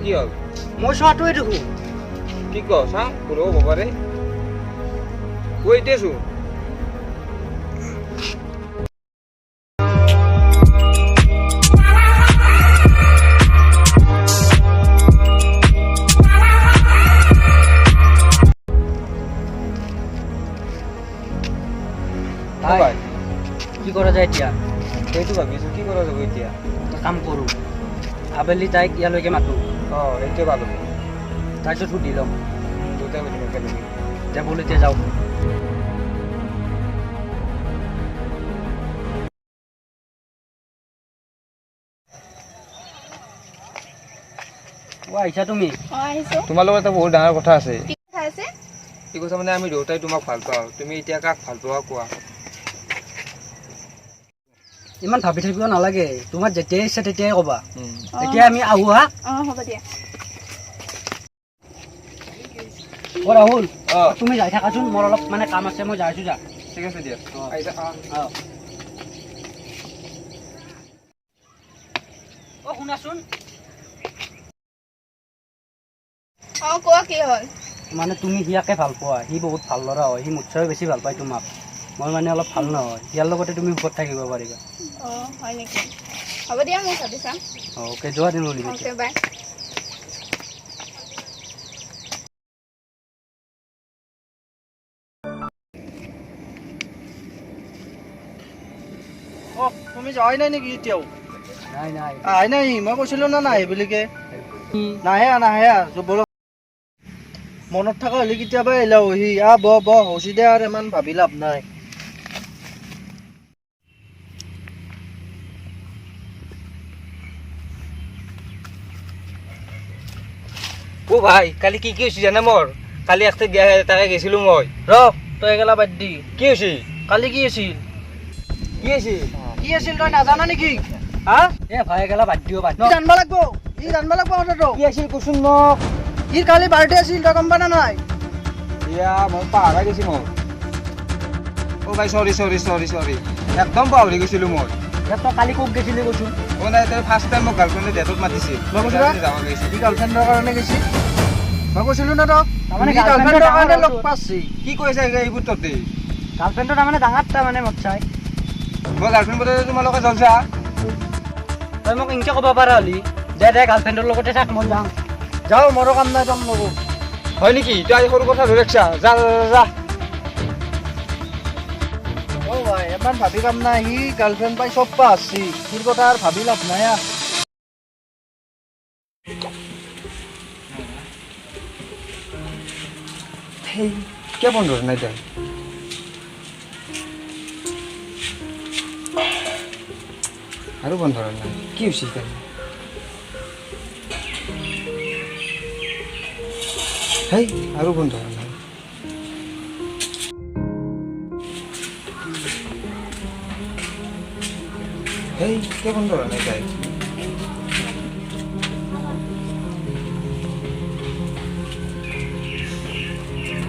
কি হ'ল মই চোৱাটোৱে দেখোঁ। কি ক চা ভুল হ'ব পাৰে কৈ দিছো ভাই কি কৰা যায় এতিয়া? সেইটো ভাবিছো কি কৰা যাব এতিয়া এটা কাম কৰোঁ, আবেলি তাইক ইয়ালৈকে মাতোঁ, সেইটোৱে ভাল হ'ব তাৰপিছত সুধি ল'ম। দুটাই মাতিম একেলগে এতিয়া ব'ল এতিয়া যাওঁ। আহিছা তুমি? আহিছো। তোমাৰ লগত এটা বহুত ডাঙৰ কথা আছে। কি কথা আছে? কি কৈছা মানে আমি দুয়োটাই তোমাক ভাল পাওঁ, তুমি এতিয়া কাক ভাল পোৱা কোৱা। ইমান ভাবি থাকিব নালাগে, তোমাৰ যেতিয়াই ইচ্ছা তেতিয়াই ক'বা। এতিয়া আমি আহোঁ হা? হ'ব দিয়া। ৰাহুল তুমি যাই থাকাচোন, মোৰ অলপ মানে কাম আছে, মই যাই আছোঁ যা। ঠিক আছে দিয়া শুনাচোন, কোৱা কি হ'ল? মানে তুমি সিয়াকে ভাল পোৱা, সি বহুত ভাল ল'ৰা হয়, সি মোতকৈ বেছি ভাল পায় তোমাক। মই মানে অলপ ভাল নহয়, ইয়াৰ লগতে তুমি সুখত থাকিব পাৰিবা। হয় নেকি? হ'ব দিয়া, মই ভাবি চাম। অ'কে, যোৱা দিন বুলি। অ'কে, বাই। তুমি যোৱাই নাই নেকি এতিয়াও? নাই নাই আহাই নাই, মই কৈছিলো না নাহে বুলিকে। নাহে নাহে মনত থকা হ'লে কেতিয়াবা আহিলা সি ব হচি দে আৰু ইমান ভাবি লাভ নাই। ভাই কালি কি হৈছে জানা মোৰ কালি একটা তাকে গেছিলো মই তই এগেলা বাদ দি। কি হৈছে কালি কি আছিল? কি হৈছে কি আছিল তই নাজানা নেকি? হা? ভাই গেলা বাদ দিও বাদ। ই জানবা লাগবো কথাটো। কি আছিল কচোন মোক ই কালি বাৰ্থডে আছিল, তই গম পা না নাই? মই পাহৰা গৈছি মই ভাই চৰি একদম পাহৰি গৈছিলো মই তই কালি ক'ত গৈছিলি কৈছোন? নাই তই ফাৰ্ষ্ট টাইম মোক গাৰ্লফ্ৰেণ্ডে ডেটত মাতিছিল মই কৈছো যাব গৈছিল ই গাৰ্লফ্ৰেণ্ডৰ কাৰণে গৈছি। মই কৈছিলো না তক তাৰমানে গাৰ্লফ্ৰেণ্ডৰ girlfriend কাৰণে ৰ লগ পাইছি। কি কৈছা এইবোৰ ততে গাৰ্লফ্ৰেণ্ডটো তাৰমানে ডাঙৰটা মানে মত চাই। মই গাৰ্লফ্ৰেণ্ড বোলে তোমাৰ লগত জলছা তই মোক এনেকৈ ক'ব পাৰা হ'লি দে গাৰ্লফ্ৰেণ্ডৰ লগতে থাক, মই যাওঁ। যাওঁ, মোৰো কাম নাই, যাম লগো। হয় নেকি? তই আজি সৰু কথা ধৰি ৰাখছা যা ভাই ইমান ভাবি কাম নাই, সি গাৰ্লফ্ৰেণ্ড পাই চব পা আসছি, সিৰ কথা আৰু ভাবি লাভ নাই। কিয় বন্ধ নাই তাই আৰু বন্ধ নাই কি হৈছে তাই আৰু বন্ধ নাই কিয় বন্ধ নাই তাই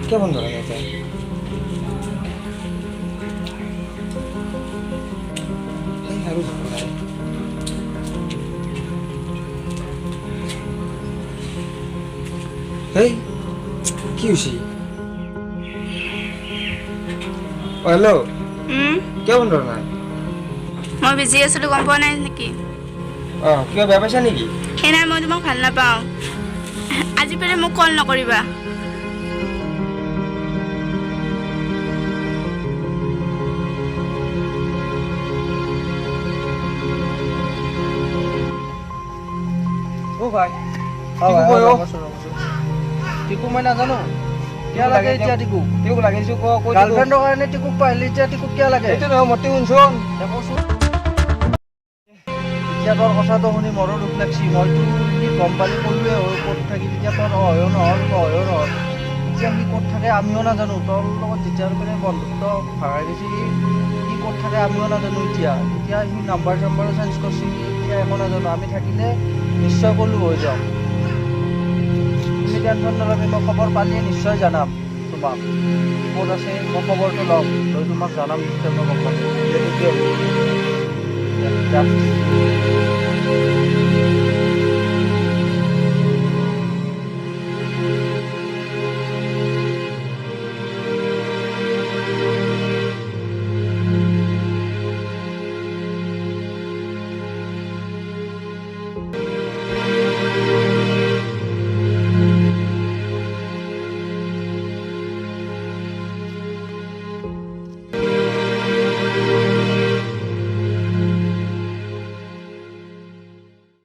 কিয় বন্ধ নাই তাই আৰু নাই কি হৈছে হেল্ল' কিয় বন্ধ নাই মই বিজি আছিলোঁ, গম পোৱা নাই নেকি? কিবা বেয়া পাইছা নেকি নাই, মই তোমাক ভাল নাপাওঁ। আজি পেলাই মোক কল নকৰিবা। ভাই টিকু মই নাজানো কিয় লাগে এতিয়া। টিকু টিকুক লাগিছো গাৰ্লফ্ৰেণ্ডৰ কাৰণে টিকুক পাইলি, এতিয়া টিকুক কিয় লাগে? এইটো নহয় মতি শুনচোন এতিয়া তোৰ কথাটো শুনি মোৰো দুখ লাগছি। মইতো সি গম পালি ক'লোৱে হয় ক'ত থাকি, তেতিয়া তোৰ নহ'ল এতিয়া সি ক'ত থাকে আমিও নাজানো। তোৰ লগত যেতিয়াৰ পৰা বন্ধুত্ব ভাঙাই গৈছে, সি ক'ত থাকে আমিও নাজানো। এতিয়া সি নাম্বাৰ চাম্বাৰো চেঞ্জ কৰিছে, এতিয়া একো নাজানো। আমি থাকিলে নিশ্চয় ক'লো হৈ যাওঁ। তুমি টেনশ্যন নলবি, মই খবৰ পালিয়ে নিশ্চয় জনাম তোমাক। ক'ত আছে মই খবৰটো ল'ম, লৈ তোমাক জনাম নিশ্চয়। মই গম পাইছোঁ।